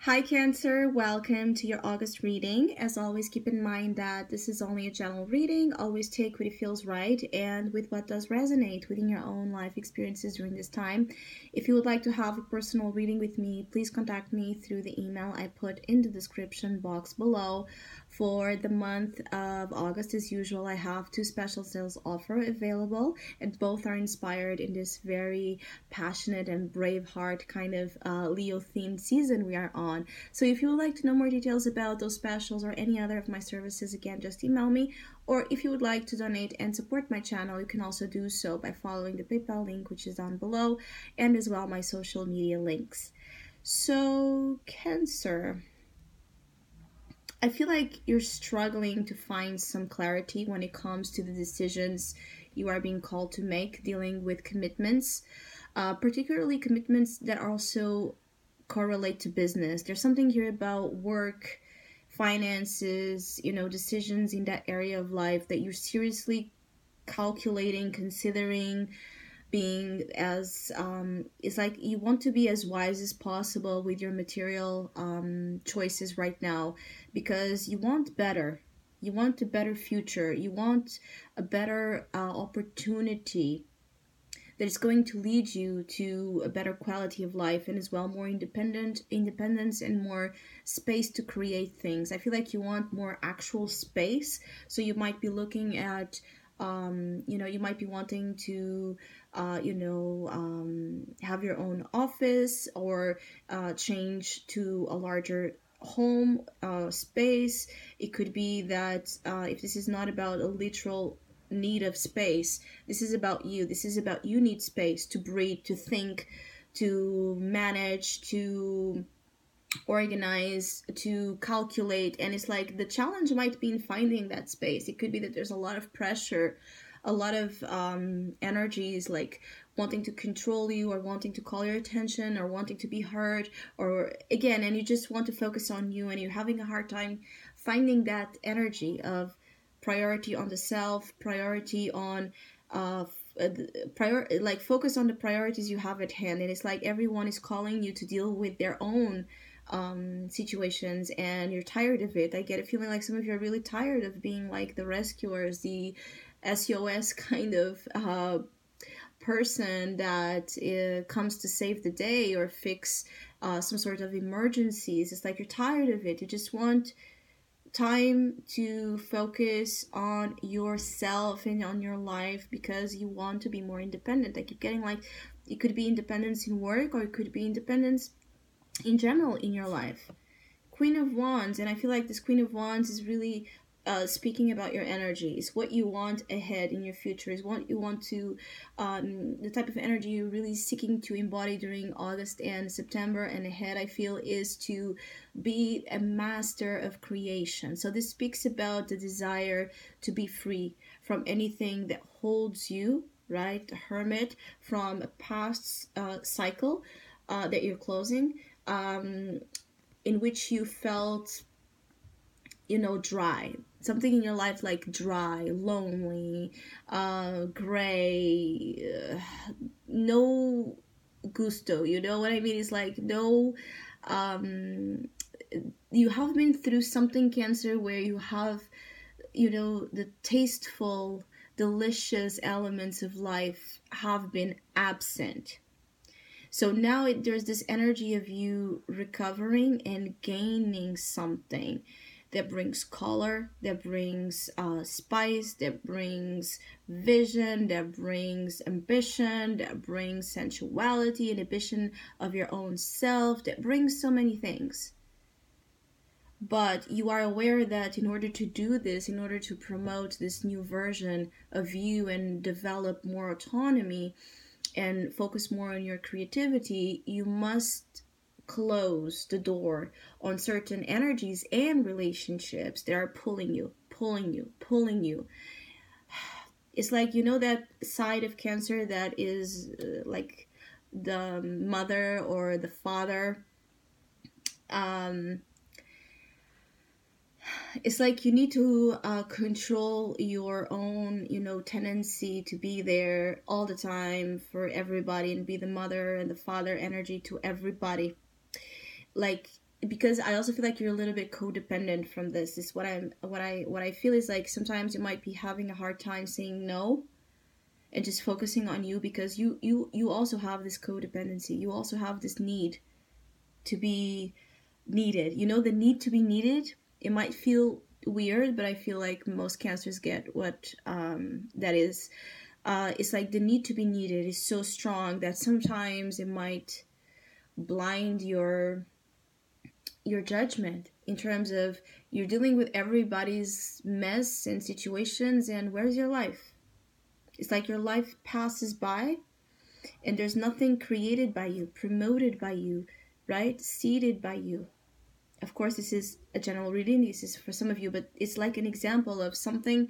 Hi, Cancer. Welcome to your August reading. As always, keep in mind that this is only a general reading. Always take what it feels right and with what does resonate within your own life experiences during this time. If you would like to have a personal reading with me, please contact me through the email I put in the description box below. For the month of August, as usual, I have two special sales offer available, and both are inspired in this very passionate and brave heart kind of Leo themed season we are on. So if you would like to know more details about those specials or any other of my services, again, just email me. Or if you would like to donate and support my channel, you can also do so by following the PayPal link, which is down below, and as well my social media links. So, Cancer, I feel like you're struggling to find some clarity when it comes to the decisions you are being called to make, dealing with commitments, particularly commitments that also correlate to business. There's something here about work, finances, decisions in that area of life that you're seriously calculating, considering, being as it's like you want to be as wise as possible with your material choices right now, because you want better. You want a better future. You want a better opportunity that is going to lead you to a better quality of life, and as well more independence and more space to create things. I feel like you want more actual space, so you might be looking at you might be wanting to have your own office, or change to a larger home space. It could be that if this is not about a literal need of space, this is about you. This is about you need space to breathe, to think, to manage, to organize, to calculate. And it's like the challenge might be in finding that space. It could be that there's a lot of pressure, a lot of energies like wanting to control you, or wanting to call your attention, or wanting to be heard, or again, and you just want to focus on you, and you're having a hard time finding that energy of priority on the self, priority on like focus on the priorities you have at hand. And it's like everyone is calling you to deal with their own situations, and you're tired of it. I get a feeling like some of you are really tired of being like the rescuers, the SOS kind of person that comes to save the day or fix some sort of emergencies. It's like you're tired of it. You just want time to focus on yourself and on your life, because you want to be more independent. I keep getting like it could be independence in work, or it could be independence in general in your life. Queen of Wands, and I feel like this Queen of Wands is really speaking about your energies, what you want ahead in your future, is what you want to, the type of energy you're really seeking to embody during August and September and ahead, I feel, is to be a master of creation. So this speaks about the desire to be free from anything that holds you, right? The Hermit, from a past cycle that you're closing, in which you felt dry, something in your life like dry, lonely, gray, no gusto, you know what I mean? It's like no, you have been through something, Cancer, where you have, the tasteful, delicious elements of life have been absent. So now there's this energy of you recovering and gaining something that brings color, that brings spice, that brings vision, that brings ambition, that brings sensuality, inhibition of your own self, that brings so many things. But you are aware that in order to do this, in order to promote this new version of you and develop more autonomy and focus more on your creativity, you must close the door on certain energies and relationships that are pulling you. It's like, that side of Cancer that is like the mother or the father. It's like you need to control your own, tendency to be there all the time for everybody and be the mother and the father energy to everybody. Like because I also feel like you're a little bit codependent from this. Is what I feel is like sometimes you might be having a hard time saying no and just focusing on you, because you also have this codependency. You also have this need to be needed. You know, the need to be needed. It might feel weird, but I feel like most cancers get what that is. It's like the need to be needed is so strong that sometimes it might blind your judgment in terms of you're dealing with everybody's mess and situations, and where's your life? It's like your life passes by and there's nothing created by you, promoted by you, right? Seeded by you. Of course, this is a general reading. This is for some of you, but it's like an example of something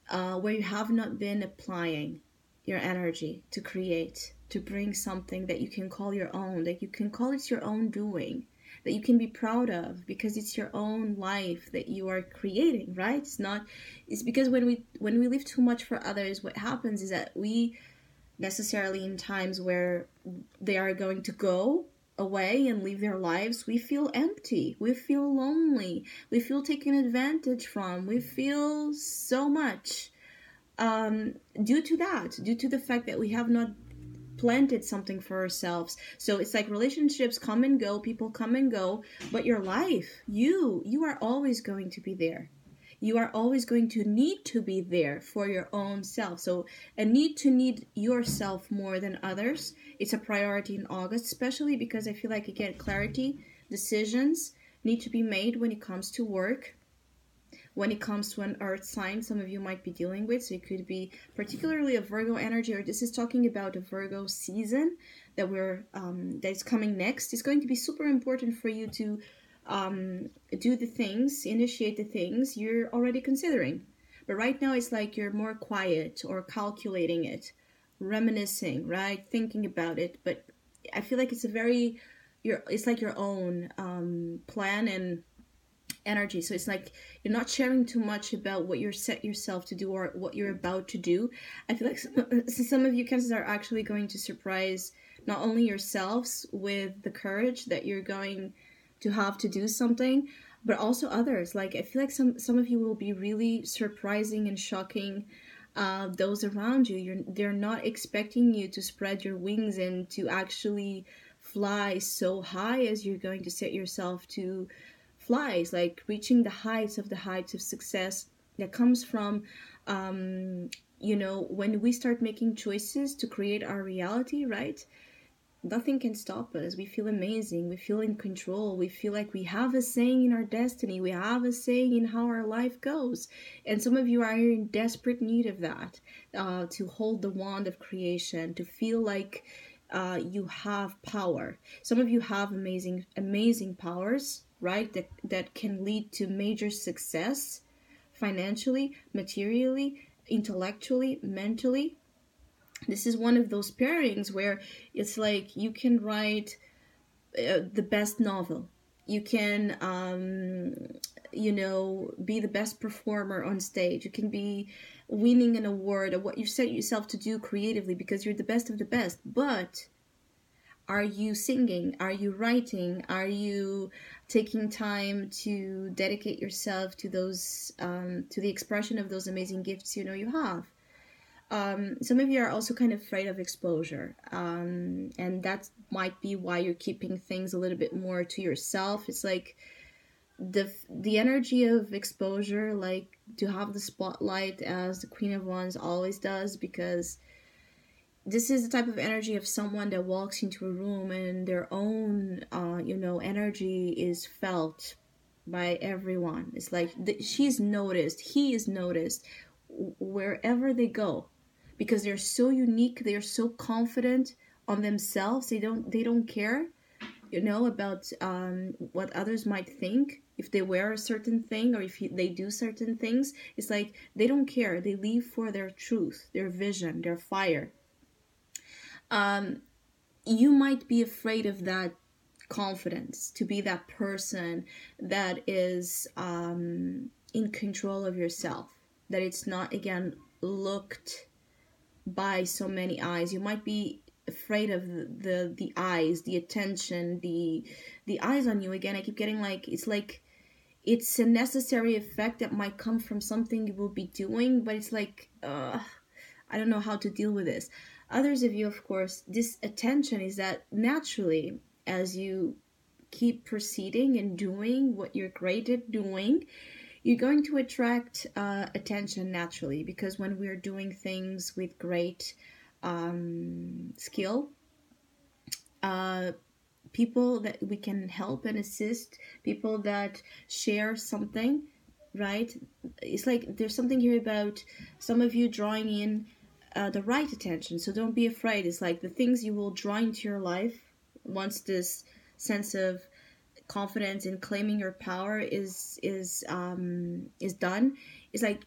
where you have not been applying your energy to create, to bring something that you can call your own, that you can call it's your own doing, that you can be proud of because it's your own life that you are creating, right? It's because when we live too much for others, what happens is that we necessarily, in times where they are going to go away and live their lives, we feel empty, we feel lonely, we feel taken advantage from, we feel so much due to that, due to the fact that we have not planted something for ourselves. So it's like relationships come and go, people come and go, but your life, you are always going to be there. You are always going to need to be there for your own self. So a need to need yourself more than others. It's a priority in August, especially because I feel like, again, clarity, decisions need to be made when it comes to work, when it comes to an earth sign some of you might be dealing with. So it could be particularly a Virgo energy, or this is talking about a Virgo season that's coming next. It's going to be super important for you to do the things, initiate the things you're already considering. But right now it's like you're more quiet or calculating it, reminiscing, right? Thinking about it. But I feel like it's like your own plan and energy. So it's like you're not sharing too much about what you're set yourself to do or what you're about to do. I feel like some of you cancers are actually going to surprise not only yourselves with the courage that you're going to have to do something, but also others. Like I feel like some of you will be really surprising and shocking those around you. They're not expecting you to spread your wings and to actually fly so high as you're going to set yourself to fly. It's like reaching the heights of success that comes from when we start making choices to create our reality, right? Nothing can stop us. We feel amazing. We feel in control. We feel like we have a saying in our destiny. We have a saying in how our life goes. And some of you are in desperate need of that, to hold the wand of creation, to feel like you have power. Some of you have amazing powers, right? That can lead to major success financially, materially, intellectually, mentally. This is one of those pairings where it's like you can write the best novel. You can, be the best performer on stage. You can be winning an award or what you set yourself to do creatively because you're the best of the best. But are you singing? Are you writing? Are you taking time to dedicate yourself to those, to the expression of those amazing gifts you have? Some of you are also kind of afraid of exposure, and that might be why you're keeping things a little bit more to yourself. It's like the energy of exposure, like to have the spotlight, as the Queen of Wands always does, because this is the type of energy of someone that walks into a room and their own, energy is felt by everyone. It's like she's noticed, he is noticed wherever they go, because they're so unique, they're so confident on themselves. They don't care, about what others might think if they wear a certain thing or if they do certain things. It's like they don't care. They live for their truth, their vision, their fire. You might be afraid of that confidence, to be that person that is in control of yourself, that it's not, again, looked by so many eyes. You might be afraid of the eyes, the attention, the the eyes on you again. I keep getting like it's a necessary effect that might come from something you will be doing, but it's like I don't know how to deal with this. Others of you, of course, this attention is that naturally, as you keep proceeding and doing what you're great at doing, you're going to attract attention naturally, because when we're doing things with great skill, people that we can help and assist, people that share something, right? It's like there's something here about some of you drawing in the right attention. So don't be afraid. It's like the things you will draw into your life once this sense of confidence in claiming your power is done. It's like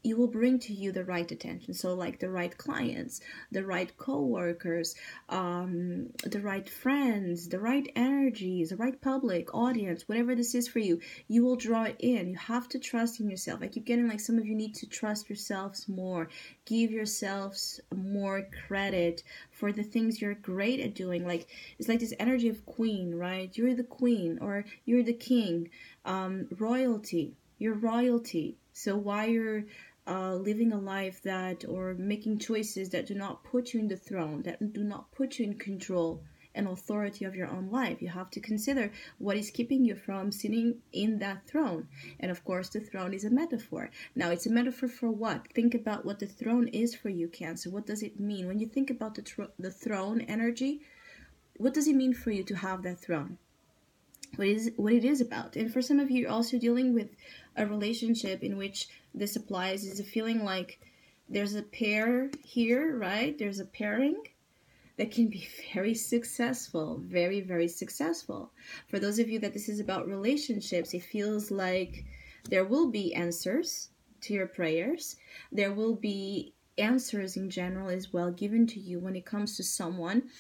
you will bring to you the right attention. So like the right clients, the right co-workers, the right friends, the right energies, the right public audience, whatever this is for you, you will draw it in. You have to trust in yourself. I keep getting like some of you need to trust yourselves more. Give yourselves more credit for the things you're great at doing. Like it's like this energy of queen, right? You're the queen or you're the king. Royalty. You're royalty. So why you're living a life that, or making choices that do not put you in the throne, that do not put you in control and authority of your own life, you have to consider what is keeping you from sitting in that throne. And of course, the throne is a metaphor. Now, it's a metaphor for what? Think about what the throne is for you, Cancer. What does it mean? When you think about the throne energy, what does it mean for you to have that throne? What it is about. And for some of you, you're also dealing with a relationship in which this applies, is a feeling like there's a pair here, right? There's a pairing that can be very successful, very, very successful. For those of you that this is about relationships, it feels like there will be answers to your prayers. There will be answers in general as well given to you when it comes to someone.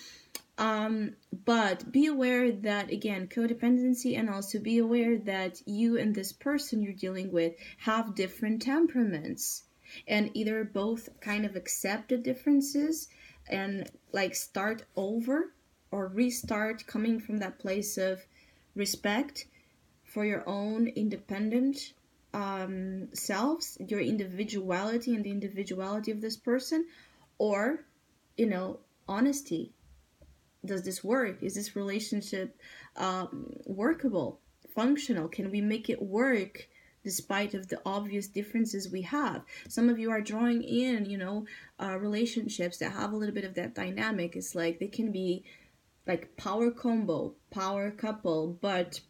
But be aware that, again, codependency, and also be aware that you and this person you're dealing with have different temperaments, and either both kind of accept the differences and like start over or restart coming from that place of respect for your own independent selves, your individuality and the individuality of this person, or, honesty. Does this work? Is this relationship workable, functional? Can we make it work despite of the obvious differences we have? Some of you are drawing in, relationships that have a little bit of that dynamic. It's like they can be like power combo, power couple, but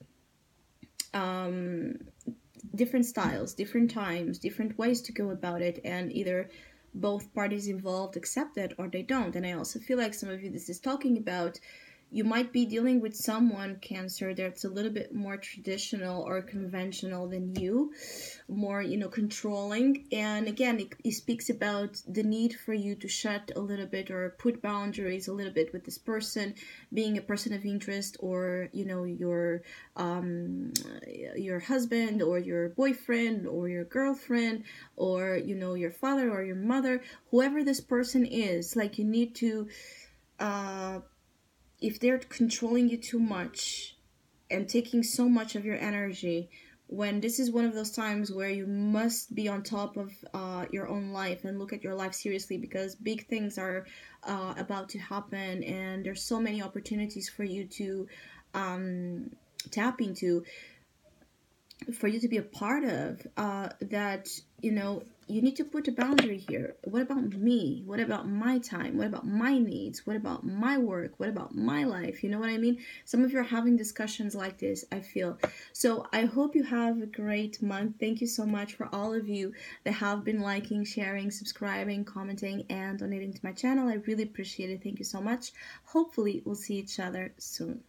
different styles, different times, different ways to go about it, and either both parties involved accept it or they don't. And I also feel like some of you, this is talking about, you might be dealing with someone, Cancer, that's a little bit more traditional or conventional than you, more, controlling. And again, it speaks about the need for you to shut a little bit or put boundaries a little bit with this person, being a person of interest, or, your husband or your boyfriend or your girlfriend, or, your father or your mother, whoever this person is. Like, you need to, if they're controlling you too much and taking so much of your energy, when this is one of those times where you must be on top of your own life and look at your life seriously, because big things are about to happen, and there's so many opportunities for you to tap into, for you to be a part of, that, you need to put a boundary here. What about me? What about my time? What about my needs? What about my work? What about my life? You know what I mean? Some of you are having discussions like this, I feel. So I hope you have a great month. Thank you so much for all of you that have been liking, sharing, subscribing, commenting, and donating to my channel. I really appreciate it. Thank you so much. Hopefully we'll see each other soon.